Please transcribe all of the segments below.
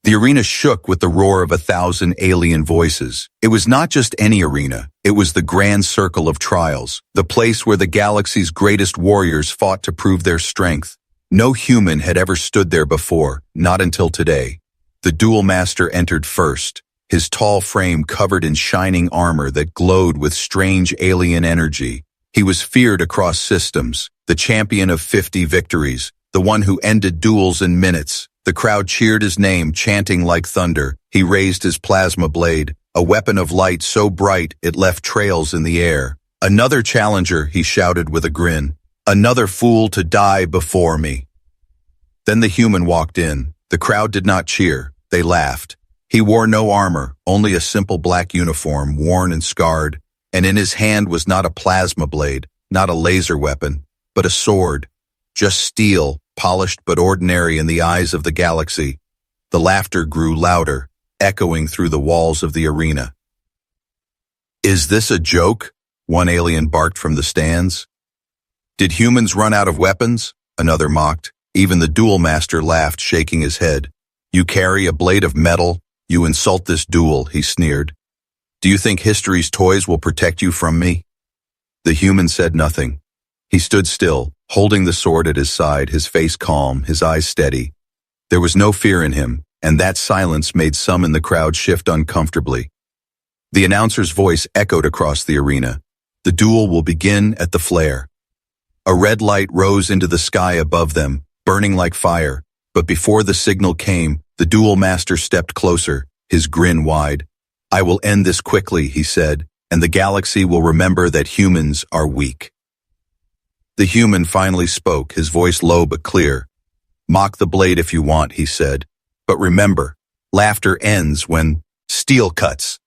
The arena shook with the roar of 1,000 alien voices. It was not just any arena. It was the grand circle of trials, the place where the galaxy's greatest warriors fought to prove their strength. No human had ever stood there before, not until today. The Duel Master entered first, his tall frame covered in shining armor that glowed with strange alien energy. He was feared across systems, the champion of 50 victories, the one who ended duels in minutes. The crowd cheered his name, chanting like thunder. He raised his plasma blade, a weapon of light so bright it left trails in the air. "Another challenger," he shouted with a grin. "Another fool to die before me." Then the human walked in. The crowd did not cheer. They laughed. He wore no armor, only a simple black uniform, worn and scarred, and in his hand was not a plasma blade, not a laser weapon, but a sword. Just steel, polished but ordinary in the eyes of the galaxy. The laughter grew louder, echoing through the walls of the arena. "Is this a joke?" one alien barked from the stands. "Did humans run out of weapons?" another mocked. Even the Duel Master laughed, shaking his head. "You carry a blade of metal? You insult this duel," he sneered. "Do you think history's toys will protect you from me?" The human said nothing. He stood still, holding the sword at his side, his face calm, his eyes steady. There was no fear in him, and that silence made some in the crowd shift uncomfortably. The announcer's voice echoed across the arena. "The duel will begin at the flare." A red light rose into the sky above them, burning like fire, but before the signal came, the Duel Master stepped closer, his grin wide. "I will end this quickly," he said, "and the galaxy will remember that humans are weak." The human finally spoke, his voice low but clear. "Mock the blade if you want," he said, "but remember, laughter ends when steel cuts."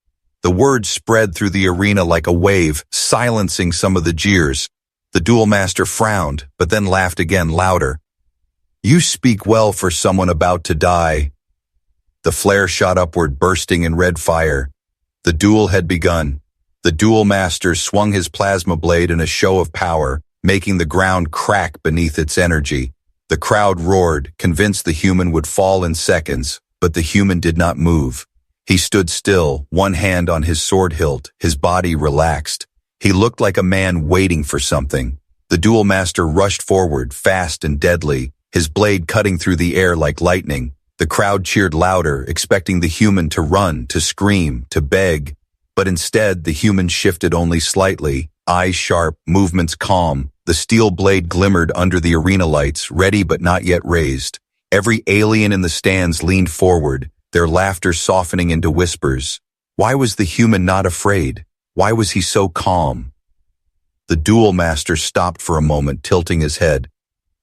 The word spread through the arena like a wave, silencing some of the jeers. The Duel Master frowned, but then laughed again, louder. "You speak well for someone about to die." The flare shot upward, bursting in red fire. The duel had begun. The Duel Master swung his plasma blade in a show of power, making the ground crack beneath its energy. The crowd roared, convinced the human would fall in seconds, but the human did not move. He stood still, one hand on his sword hilt, his body relaxed. He looked like a man waiting for something. The Duel Master rushed forward, fast and deadly, his blade cutting through the air like lightning. The crowd cheered louder, expecting the human to run, to scream, to beg. But instead, the human shifted only slightly, eyes sharp, movements calm. The steel blade glimmered under the arena lights, ready but not yet raised. Every alien in the stands leaned forward, their laughter softening into whispers. Why was the human not afraid? Why was he so calm? The Duel Master stopped for a moment, tilting his head.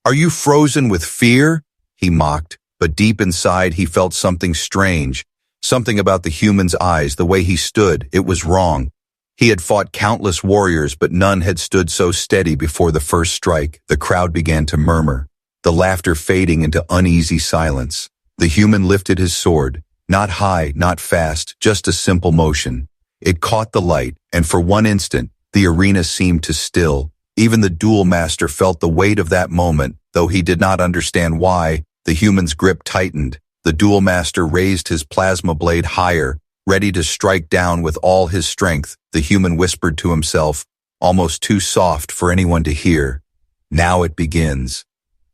"Are you frozen with fear?" he mocked, but deep inside he felt something strange. Something about the human's eyes, the way he stood, it was wrong. He had fought countless warriors, but none had stood so steady before the first strike. The crowd began to murmur, the laughter fading into uneasy silence. The human lifted his sword, not high, not fast, just a simple motion. It caught the light, and for one instant, the arena seemed to still. Even the Duel Master felt the weight of that moment, though he did not understand why. The human's grip tightened. The Duel Master raised his plasma blade higher, ready to strike down with all his strength. The human whispered to himself, almost too soft for anyone to hear. "Now it begins."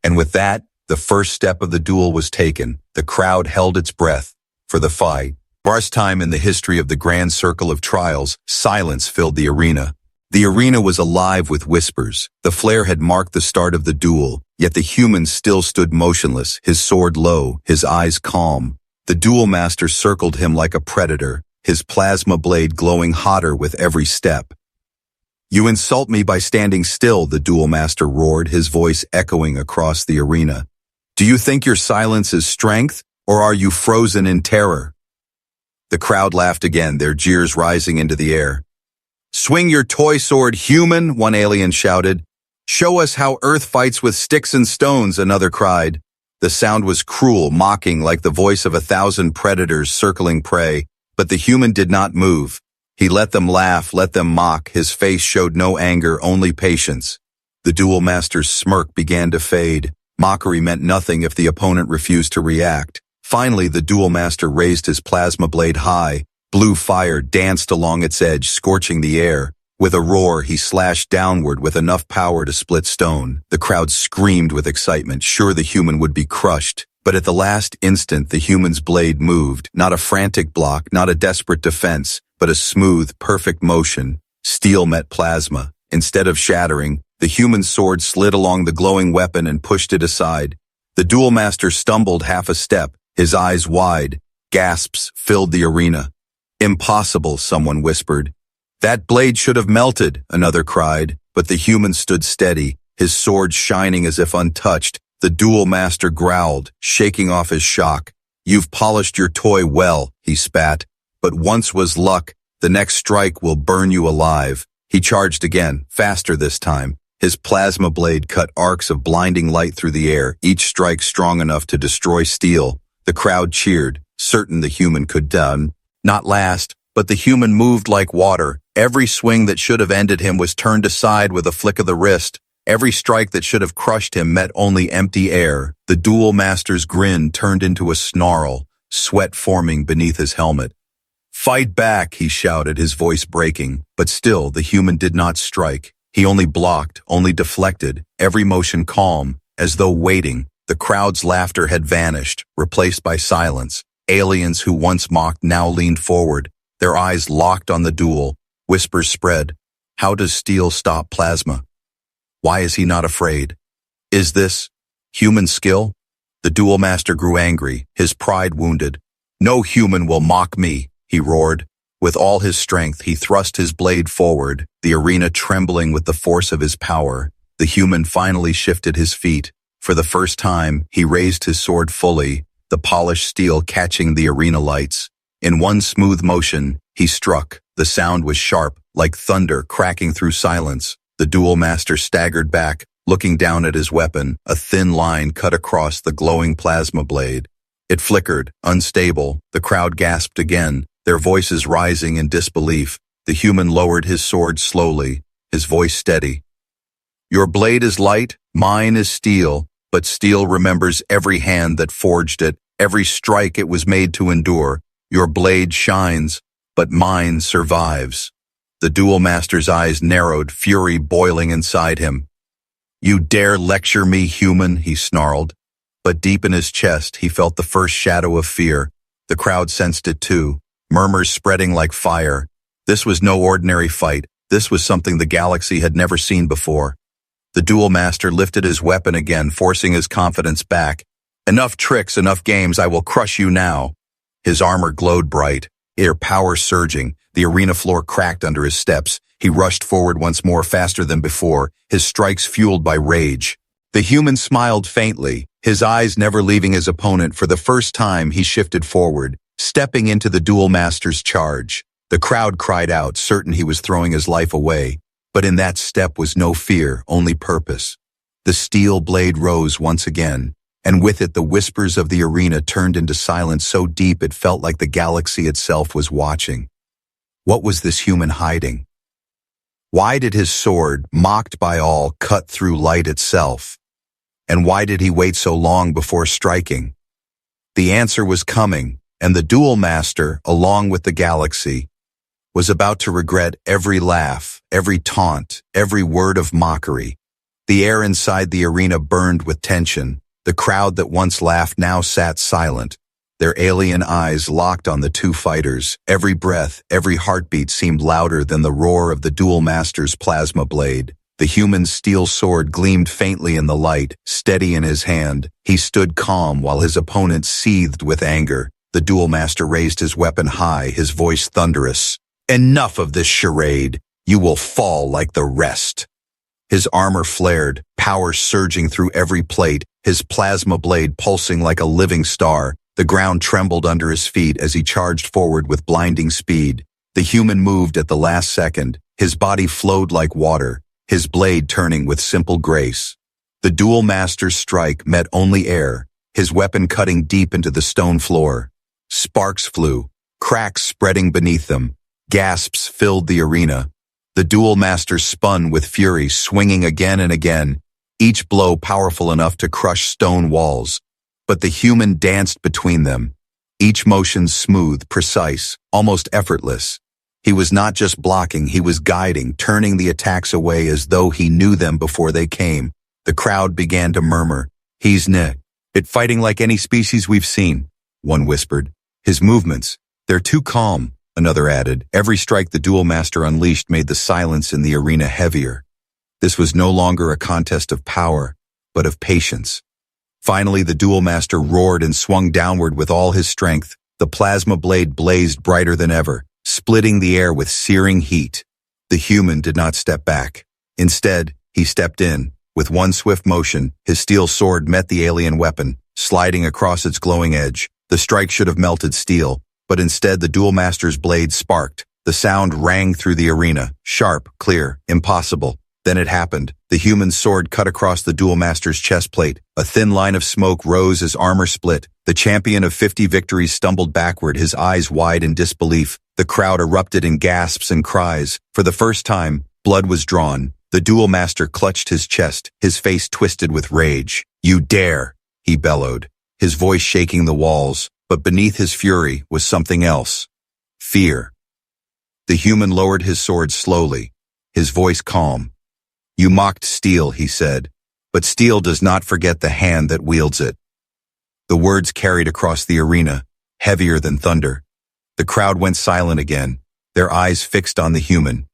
And with that, the first step of the duel was taken. The crowd held its breath for the fight. First time in the history of the grand circle of trials, silence filled the arena. The arena was alive with whispers. The flare had marked the start of the duel, yet the human still stood motionless, his sword low, his eyes calm. The Duel Master circled him like a predator, his plasma blade glowing hotter with every step. "You insult me by standing still," the Duel Master roared, his voice echoing across the arena. "Do you think your silence is strength, or are you frozen in terror?" The crowd laughed again, their jeers rising into the air. "Swing your toy sword, human," one alien shouted. "Show us how Earth fights with sticks and stones," another cried. The sound was cruel, mocking, like the voice of 1,000 predators circling prey, but the human did not move. He let them laugh, let them mock. His face showed no anger, only patience. The Duel Master's smirk began to fade. Mockery meant nothing if the opponent refused to react. Finally, the Duel Master raised his plasma blade high. Blue fire danced along its edge, scorching the air. With a roar, he slashed downward with enough power to split stone. The crowd screamed with excitement, sure the human would be crushed. But at the last instant, the human's blade moved. Not a frantic block, not a desperate defense, but a smooth, perfect motion. Steel met plasma. Instead of shattering, the human's sword slid along the glowing weapon and pushed it aside. The Duel Master stumbled half a step, his eyes wide. Gasps filled the arena. "Impossible," someone whispered. "That blade should have melted," another cried, but the human stood steady, his sword shining as if untouched. The Duel Master growled, shaking off his shock. "You've polished your toy well," he spat, "but once was luck. The next strike will burn you alive." He charged again, faster this time. His plasma blade cut arcs of blinding light through the air, each strike strong enough to destroy steel. The crowd cheered, certain the human could not last, but the human moved like water. Every swing that should have ended him was turned aside with a flick of the wrist. Every strike that should have crushed him met only empty air. The Duel Master's grin turned into a snarl, sweat forming beneath his helmet. "Fight back," he shouted, his voice breaking, but still the human did not strike. He only blocked, only deflected, every motion calm, as though waiting. The crowd's laughter had vanished, replaced by silence. Aliens who once mocked now leaned forward, their eyes locked on the duel. Whispers spread. How does steel stop plasma? Why is he not afraid? Is this human skill? The Duel Master grew angry, his pride wounded. "No human will mock me," he roared. With all his strength, he thrust his blade forward, the arena trembling with the force of his power. The human finally shifted his feet. For the first time, he raised his sword fully, the polished steel catching the arena lights. In one smooth motion, he struck. The sound was sharp, like thunder cracking through silence. The Duel Master staggered back, looking down at his weapon. A thin line cut across the glowing plasma blade. It flickered, unstable. The crowd gasped again, their voices rising in disbelief. The human lowered his sword slowly, his voice steady. "Your blade is light, mine is steel, but steel remembers every hand that forged it, every strike it was made to endure. Your blade shines, but mine survives." The Duel Master's eyes narrowed, fury boiling inside him. "You dare lecture me, human," he snarled. But deep in his chest, he felt the first shadow of fear. The crowd sensed it too, murmurs spreading like fire. This was no ordinary fight. This was something the galaxy had never seen before. The Duel Master lifted his weapon again, forcing his confidence back. "Enough tricks, enough games, I will crush you now." His armor glowed bright, air power surging. The arena floor cracked under his steps. He rushed forward once more, faster than before, his strikes fueled by rage. The human smiled faintly, his eyes never leaving his opponent. For the first time, he shifted forward, stepping into the Duel Master's charge. The crowd cried out, certain he was throwing his life away. But in that step was no fear, only purpose. The steel blade rose once again, and with it the whispers of the arena turned into silence so deep it felt like the galaxy itself was watching. What was this human hiding? Why did his sword, mocked by all, cut through light itself? And why did he wait so long before striking? The answer was coming, and the Duel Master, along with the galaxy, was about to regret every laugh, every taunt, every word of mockery. The air inside the arena burned with tension. The crowd that once laughed now sat silent, their alien eyes locked on the two fighters. Every breath, every heartbeat seemed louder than the roar of the Duel Master's plasma blade. The human's steel sword gleamed faintly in the light, steady in his hand. He stood calm while his opponent seethed with anger. The Duel Master raised his weapon high, his voice thunderous. "Enough of this charade. You will fall like the rest." His armor flared, power surging through every plate, his plasma blade pulsing like a living star. The ground trembled under his feet as he charged forward with blinding speed. The human moved at the last second. His body flowed like water, his blade turning with simple grace. The Duel Master's strike met only air, his weapon cutting deep into the stone floor. Sparks flew, cracks spreading beneath them. Gasps filled the arena. The Duel Master spun with fury, swinging again and again, each blow powerful enough to crush stone walls. But the human danced between them, each motion smooth, precise, almost effortless. He was not just blocking, he was guiding, turning the attacks away as though he knew them before they came. The crowd began to murmur, "He's it fighting like any species we've seen," one whispered. "His movements, they're too calm," another added. Every strike the Duel Master unleashed made the silence in the arena heavier. This was no longer a contest of power, but of patience. Finally, the Duel Master roared and swung downward with all his strength. The plasma blade blazed brighter than ever, splitting the air with searing heat. The human did not step back. Instead, he stepped in. With one swift motion, his steel sword met the alien weapon, sliding across its glowing edge. The strike should have melted steel, but instead the Duel Master's blade sparked. The sound rang through the arena, sharp, clear, impossible. Then it happened. The human sword cut across the Duel Master's chest plate. A thin line of smoke rose as armor split. The champion of 50 victories stumbled backward, his eyes wide in disbelief. The crowd erupted in gasps and cries. For the first time, blood was drawn. The Duel Master clutched his chest, his face twisted with rage. "You dare!" he bellowed, his voice shaking the walls. But beneath his fury was something else. Fear. The human lowered his sword slowly, his voice calm. "You mocked steel," he said, "but steel does not forget the hand that wields it." The words carried across the arena, heavier than thunder. The crowd went silent again, their eyes fixed on the human.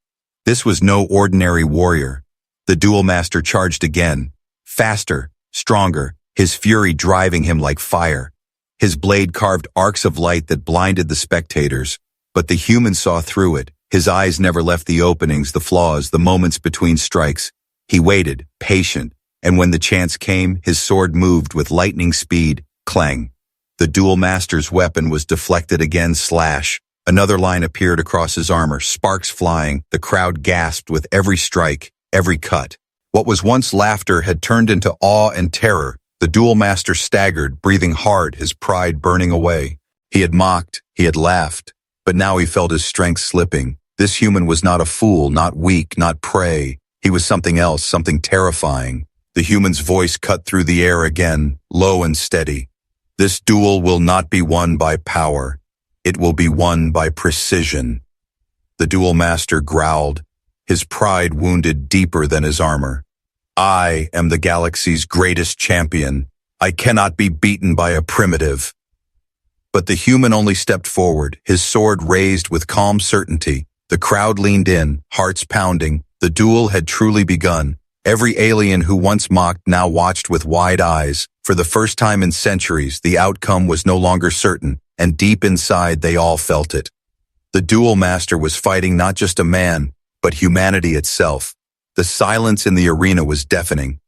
This was no ordinary warrior. The Duel Master charged again, faster, stronger, his fury driving him like fire. His blade carved arcs of light that blinded the spectators, but the human saw through it. His eyes never left the openings, the flaws, the moments between strikes. He waited, patient, and when the chance came, his sword moved with lightning speed. Clang. The Duel Master's weapon was deflected again. Slash. Another line appeared across his armor, sparks flying. The crowd gasped with every strike, every cut. What was once laughter had turned into awe and terror. The Duel Master staggered, breathing hard, his pride burning away. He had mocked, he had laughed, but now he felt his strength slipping. This human was not a fool, not weak, not prey. He was something else, something terrifying. The human's voice cut through the air again, low and steady. "This duel will not be won by power. It will be won by precision." The Duel Master growled, his pride wounded deeper than his armor. "I am the galaxy's greatest champion. I cannot be beaten by a primitive." But the human only stepped forward, his sword raised with calm certainty. The crowd leaned in, hearts pounding. The duel had truly begun. Every alien who once mocked now watched with wide eyes. For the first time in centuries, the outcome was no longer certain, and deep inside they all felt it. The Duel Master was fighting not just a man, but humanity itself. The silence in the arena was deafening.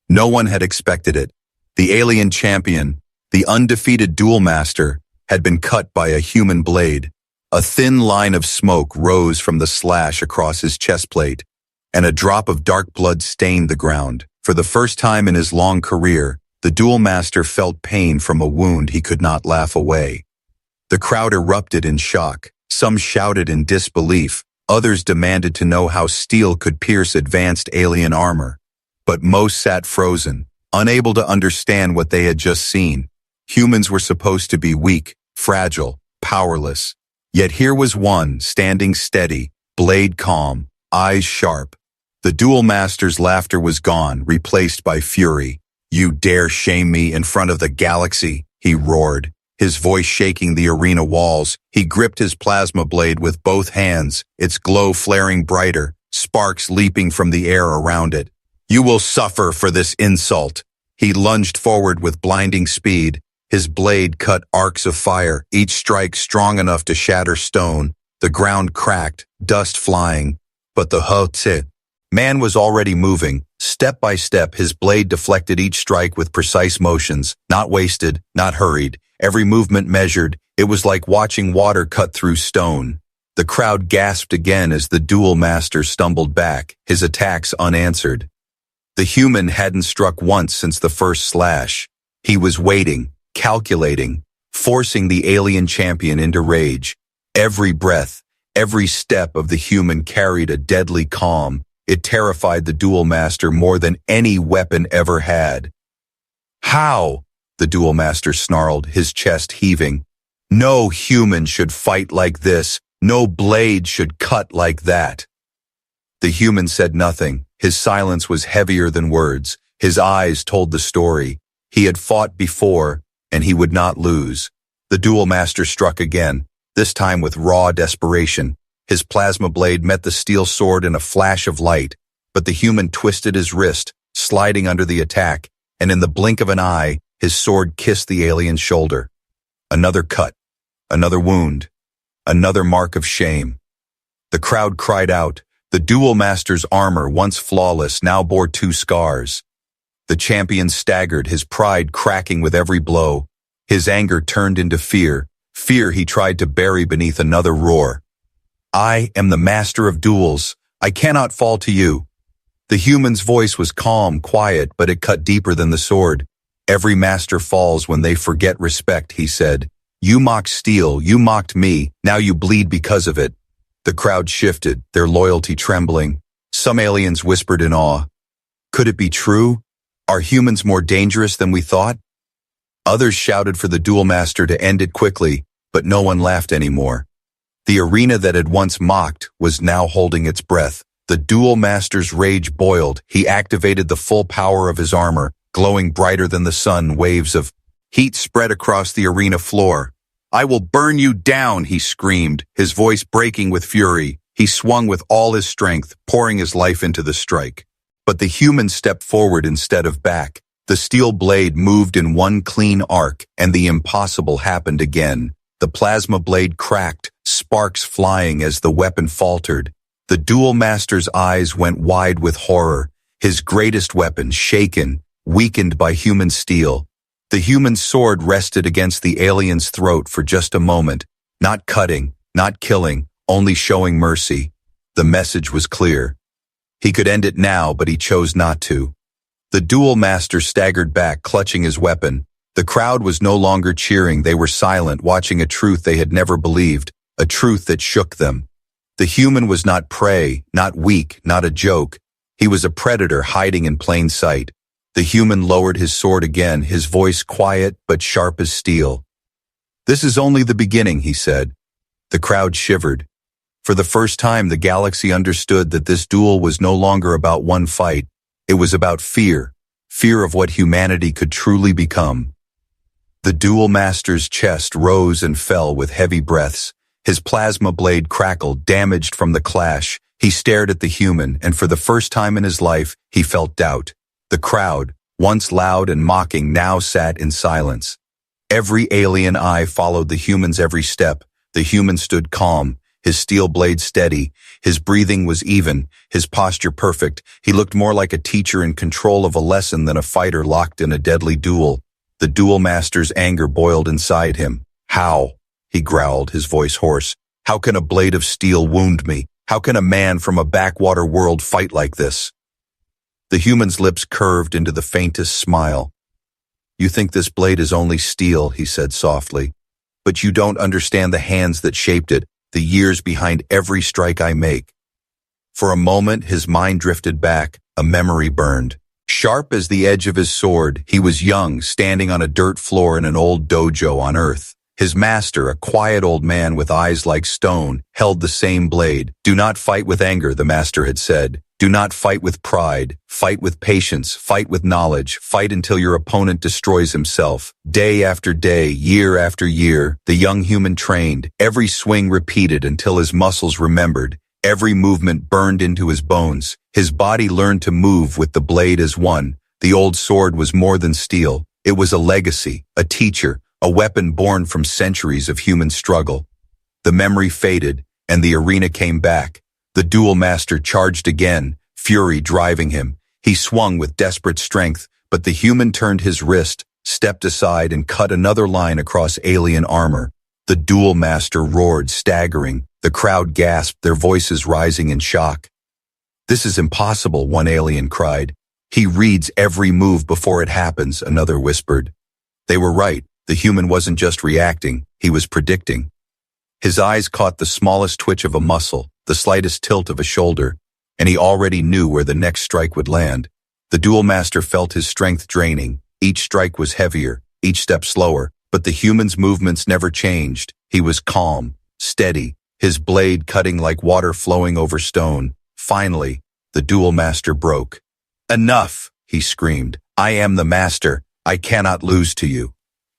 No one had expected it. The alien champion, the undefeated Duel Master, had been cut by a human blade. A thin line of smoke rose from the slash across his chest plate, and a drop of dark blood stained the ground. For the first time in his long career, the Duel Master felt pain from a wound he could not laugh away. The crowd erupted in shock. Some shouted in disbelief. Others demanded to know how steel could pierce advanced alien armor. But most sat frozen, unable to understand what they had just seen. Humans were supposed to be weak, fragile, powerless. Yet here was one, standing steady, blade calm, eyes sharp. The Duel Master's laughter was gone, replaced by fury. "You dare shame me in front of the galaxy?" he roared, his voice shaking the arena walls. He gripped his plasma blade with both hands, its glow flaring brighter, sparks leaping from the air around it. "You will suffer for this insult." He lunged forward with blinding speed. His blade cut arcs of fire, each strike strong enough to shatter stone. The ground cracked, dust flying. But the man was already moving. Step by step, his blade deflected each strike with precise motions, not wasted, not hurried. Every movement measured. It was like watching water cut through stone. The crowd gasped again as the Duel Master stumbled back, his attacks unanswered. The human hadn't struck once since the first slash. He was waiting, calculating, forcing the alien champion into rage. Every breath, every step of the human carried a deadly calm. It terrified the Duel Master more than any weapon ever had. "How?" the Duel Master snarled, his chest heaving. No human should fight like this. No blade should cut like that. The human said nothing. His silence was heavier than words. His eyes told the story. He had fought before, and he would not lose. The Duel Master struck again, this time with raw desperation. His plasma blade met the steel sword in a flash of light, but the human twisted his wrist, sliding under the attack, and in the blink of an eye, his sword kissed the alien's shoulder. Another cut, another wound, another mark of shame. The crowd cried out. The Duel Master's armor, once flawless, now bore 2 scars. The champion staggered, his pride cracking with every blow. His anger turned into fear he tried to bury beneath another roar. I am the master of duels. I cannot fall to you. The human's voice was calm, quiet, but it cut deeper than the sword. Every master falls when they forget respect, he said. You mocked steel, you mocked me, now you bleed because of it. The crowd shifted, their loyalty trembling. Some aliens whispered in awe. Could it be true? Are humans more dangerous than we thought? Others shouted for the Duel Master to end it quickly, but no one laughed anymore. The arena that had once mocked was now holding its breath. The Duel Master's rage boiled. He activated the full power of his armor, glowing brighter than the sun. Waves of heat spread across the arena floor. I will burn you down, he screamed, his voice breaking with fury. He swung with all his strength, pouring his life into the strike. But the human stepped forward instead of back. The steel blade moved in one clean arc, and the impossible happened again. The plasma blade cracked, sparks flying as the weapon faltered. The Duel Master's eyes went wide with horror, his greatest weapon shaken, weakened by human steel. The human sword rested against the alien's throat for just a moment, not cutting, not killing, only showing mercy. The message was clear. He could end it now, but he chose not to. The Duel Master staggered back, clutching his weapon. The crowd was no longer cheering. They were silent, watching a truth they had never believed, a truth that shook them. The human was not prey, not weak, not a joke. He was a predator hiding in plain sight. The human lowered his sword again, his voice quiet but sharp as steel. This is only the beginning, he said. The crowd shivered. For the first time, the galaxy understood that this duel was no longer about one fight. It was about fear of what humanity could truly become. The Duel Master's chest rose and fell with heavy breaths. His plasma blade crackled, damaged from the clash. He stared at the human, and for the first time in his life, he felt doubt. The crowd, once loud and mocking, now sat in silence. Every alien eye followed the human's every step. The human stood calm, his steel blade steady. His breathing was even, his posture perfect. He looked more like a teacher in control of a lesson than a fighter locked in a deadly duel. The Duel Master's anger boiled inside him. How? He growled, his voice hoarse. How can a blade of steel wound me? How can a man from a backwater world fight like this? The human's lips curved into the faintest smile. You think this blade is only steel, he said softly. But you don't understand the hands that shaped it, the years behind every strike I make. For a moment, his mind drifted back, a memory burned. Sharp as the edge of his sword, he was young, standing on a dirt floor in an old dojo on Earth. His master, a quiet old man with eyes like stone, held the same blade. Do not fight with anger, the master had said. Do not fight with pride. Fight with patience. Fight with knowledge. Fight until your opponent destroys himself. Day after day, year after year, the young human trained. Every swing repeated until his muscles remembered. Every movement burned into his bones. His body learned to move with the blade as one. The old sword was more than steel. It was a legacy, a teacher, a weapon born from centuries of human struggle. The memory faded, and the arena came back. The Duel Master charged again, fury driving him. He swung with desperate strength, but the human turned his wrist, stepped aside, and cut another line across alien armor. The Duel Master roared, staggering. The crowd gasped, their voices rising in shock. This is impossible, one alien cried. He reads every move before it happens, another whispered. They were right. The human wasn't just reacting, he was predicting. His eyes caught the smallest twitch of a muscle, the slightest tilt of a shoulder, and he already knew where the next strike would land. The Duel Master felt his strength draining. Each strike was heavier, each step slower, but the human's movements never changed. He was calm, steady, his blade cutting like water flowing over stone. Finally, the duel master broke. "Enough!" he screamed. "I am the master. I cannot lose to you."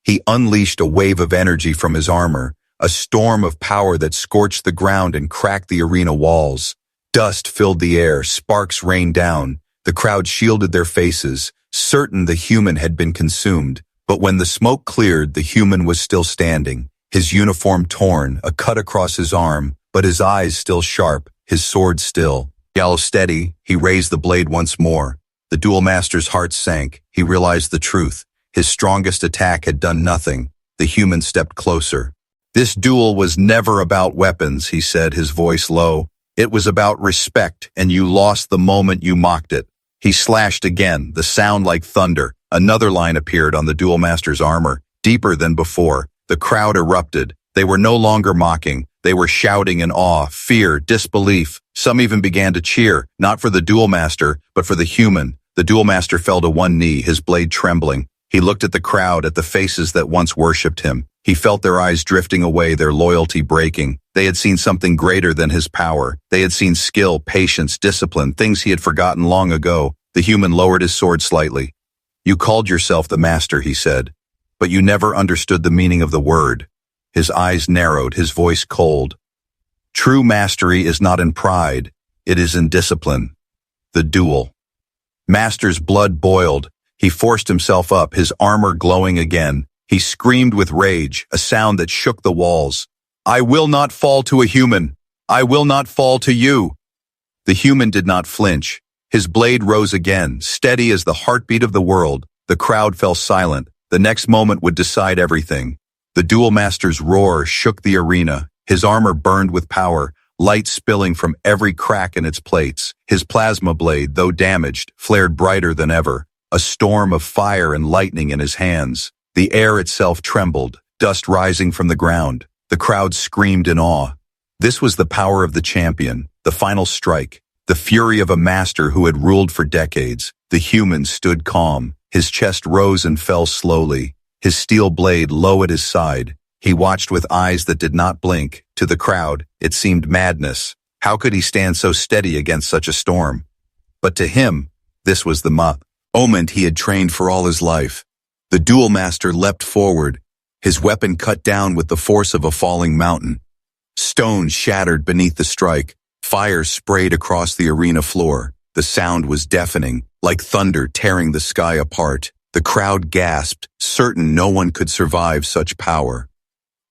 He unleashed a wave of energy from his armor, a storm of power that scorched the ground and cracked the arena walls. Dust filled the air, sparks rained down. The crowd shielded their faces, certain the human had been consumed. But when the smoke cleared, the human was still standing, his uniform torn, a cut across his arm, but his eyes still sharp, his sword still. Gallo steady, he raised the blade once more. The duel master's heart sank. He realized the truth. His strongest attack had done nothing. The human stepped closer. "This duel was never about weapons," he said, his voice low. "It was about respect, and you lost the moment you mocked it." He slashed again, the sound like thunder. Another line appeared on the duel master's armor, deeper than before. The crowd erupted. They were no longer mocking. They were shouting in awe, fear, disbelief. Some even began to cheer, not for the duel master, but for the human. The duel master fell to one knee, his blade trembling. He looked at the crowd, at the faces that once worshipped him. He felt their eyes drifting away, their loyalty breaking. They had seen something greater than his power. They had seen skill, patience, discipline, things he had forgotten long ago. The human lowered his sword slightly. "You called yourself the master," he said, "but you never understood the meaning of the word." His eyes narrowed, his voice cold. "True mastery is not in pride. It is in discipline." The duel. Master's blood boiled. He forced himself up, his armor glowing again. He screamed with rage, a sound that shook the walls. "I will not fall to a human. I will not fall to you." The human did not flinch. His blade rose again, steady as the heartbeat of the world. The crowd fell silent. The next moment would decide everything. The duel master's roar shook the arena. His armor burned with power, light spilling from every crack in its plates. His plasma blade, though damaged, flared brighter than ever, a storm of fire and lightning in his hands. The air itself trembled, dust rising from the ground. The crowd screamed in awe. This was the power of the champion, the final strike, the fury of a master who had ruled for decades. The human stood calm. His chest rose and fell slowly, his steel blade low at his side. He watched with eyes that did not blink. To the crowd, it seemed madness. How could he stand so steady against such a storm? But to him, this was the moment he had trained for all his life. The duel master leapt forward, his weapon cut down with the force of a falling mountain. Stone shattered beneath the strike. Fire sprayed across the arena floor. The sound was deafening, like thunder tearing the sky apart. The crowd gasped, certain no one could survive such power.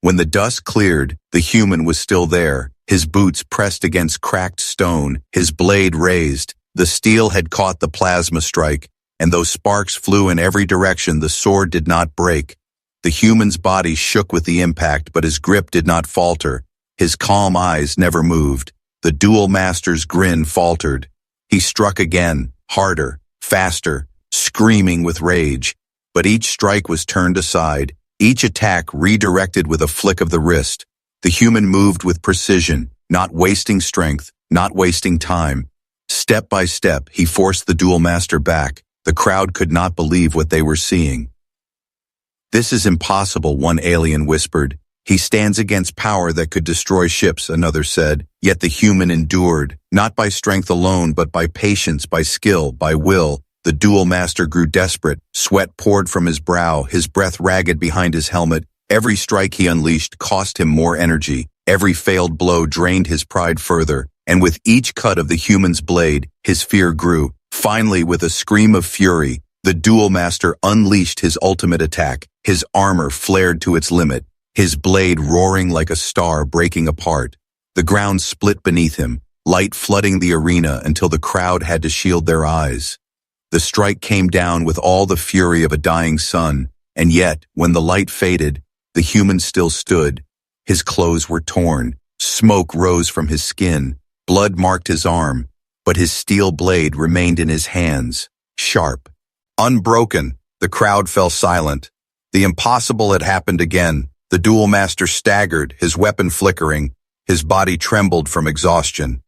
When the dust cleared, the human was still there, his boots pressed against cracked stone, his blade raised. The steel had caught the plasma strike, and though sparks flew in every direction, the sword did not break. The human's body shook with the impact, but his grip did not falter. His calm eyes never moved. The duel master's grin faltered. He struck again, harder, faster, screaming with rage. But each strike was turned aside, each attack redirected with a flick of the wrist. The human moved with precision, not wasting strength, not wasting time. Step by step, he forced the duel master back. The crowd could not believe what they were seeing. "This is impossible," one alien whispered. "He stands against power that could destroy ships," another said. Yet the human endured, not by strength alone, but by patience, by skill, by will. The duel master grew desperate. Sweat poured from his brow, his breath ragged behind his helmet. Every strike he unleashed cost him more energy. Every failed blow drained his pride further. And with each cut of the human's blade, his fear grew. Finally, with a scream of fury, the duel master unleashed his ultimate attack. His armor flared to its limit, his blade roaring like a star breaking apart. The ground split beneath him, light flooding the arena until the crowd had to shield their eyes. The strike came down with all the fury of a dying sun, and yet, when the light faded, the human still stood. His clothes were torn, smoke rose from his skin, blood marked his arm, but his steel blade remained in his hands, sharp, unbroken. The crowd fell silent. The impossible had happened again. The duel master staggered, his weapon flickering. His body trembled from exhaustion.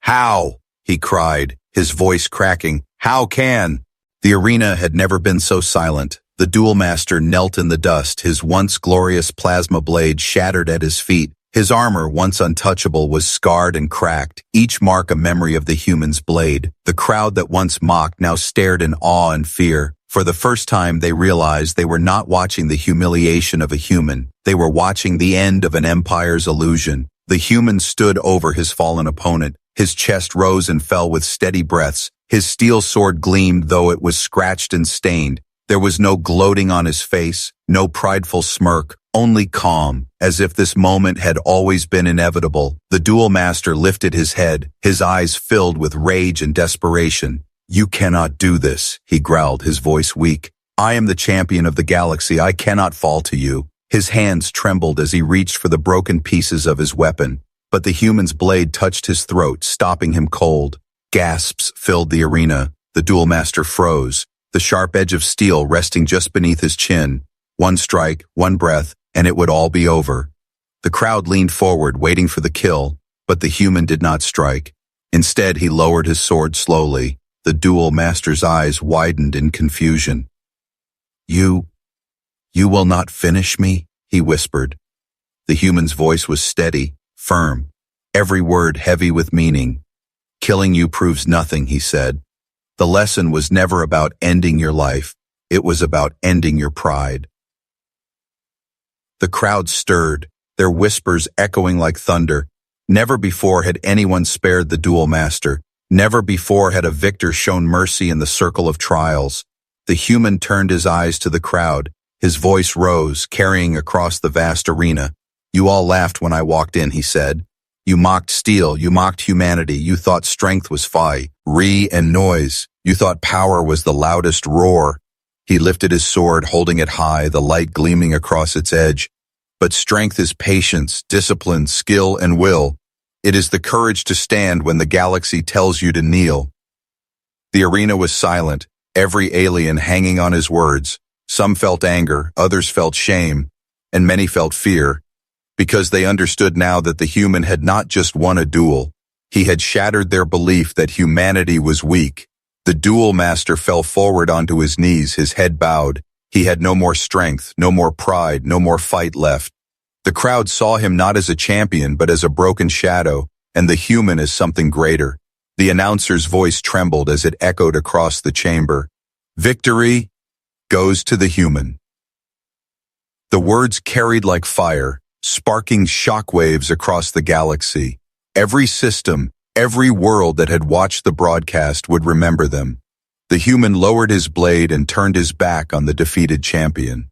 "How?" he cried, his voice cracking. "How can?" The arena had never been so silent. The Duel Master knelt in the dust, his once glorious plasma blade shattered at his feet. His armor, once untouchable, was scarred and cracked, each mark a memory of the human's blade. The crowd that once mocked now stared in awe and fear. For the first time, they realized they were not watching the humiliation of a human. They were watching the end of an empire's illusion. The human stood over his fallen opponent. His chest rose and fell with steady breaths. His steel sword gleamed, though it was scratched and stained. There was no gloating on his face, no prideful smirk, only calm, as if this moment had always been inevitable. The Duel Master lifted his head, his eyes filled with rage and desperation. "You cannot do this," he growled, his voice weak. "I am the champion of the galaxy. I cannot fall to you." His hands trembled as he reached for the broken pieces of his weapon, but the human's blade touched his throat, stopping him cold. Gasps filled the arena. The Duel Master froze, the sharp edge of steel resting just beneath his chin. One strike, one breath, and it would all be over. The crowd leaned forward, waiting for the kill, but the human did not strike. Instead, he lowered his sword slowly. The Duel Master's eyes widened in confusion. You will not finish me?" he whispered. The human's voice was steady, firm, every word heavy with meaning. "Killing you proves nothing," he said. "The lesson was never about ending your life. It was about ending your pride." The crowd stirred, their whispers echoing like thunder. Never before had anyone spared the Duel Master. Never before had a victor shown mercy in the circle of trials. The human turned his eyes to the crowd. His voice rose, carrying across the vast arena. "You all laughed when I walked in," he said. "You mocked steel, you mocked humanity, you thought strength was fire and noise. You thought power was the loudest roar." He lifted his sword, holding it high, the light gleaming across its edge. "But strength is patience, discipline, skill, and will. It is the courage to stand when the galaxy tells you to kneel." The arena was silent, every alien hanging on his words. Some felt anger, others felt shame, and many felt fear, because they understood now that the human had not just won a duel. He had shattered their belief that humanity was weak. The Duel Master fell forward onto his knees, his head bowed. He had no more strength, no more pride, no more fight left. The crowd saw him not as a champion, but as a broken shadow, and the human as something greater. The announcer's voice trembled as it echoed across the chamber. "Victory goes to the human." The words carried like fire, sparking shockwaves across the galaxy. Every system, every world that had watched the broadcast would remember them. The human lowered his blade and turned his back on the defeated champion.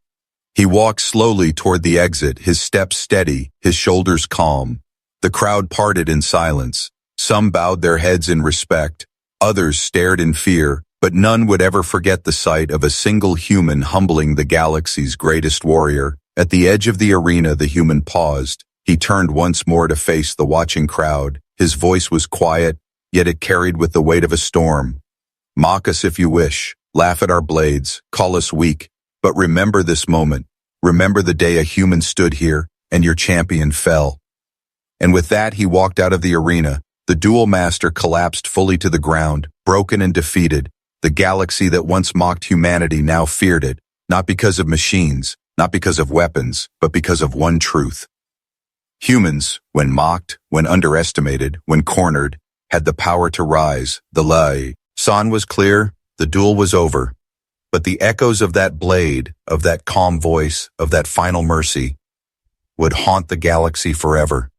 He walked slowly toward the exit, his steps steady, his shoulders calm. The crowd parted in silence. Some bowed their heads in respect, others stared in fear, but none would ever forget the sight of a single human humbling the galaxy's greatest warrior. At the edge of the arena, the human paused. He turned once more to face the watching crowd. His voice was quiet, yet it carried with the weight of a storm. "Mock us if you wish, laugh at our blades, call us weak, but remember this moment. Remember the day a human stood here, and your champion fell." And with that, he walked out of the arena. The Duel Master collapsed fully to the ground, broken and defeated. The galaxy that once mocked humanity now feared it, not because of machines, not because of weapons, but because of one truth. Humans, when mocked, when underestimated, when cornered, had the power to rise. The sun was clear, the duel was over. But the echoes of that blade, of that calm voice, of that final mercy, would haunt the galaxy forever.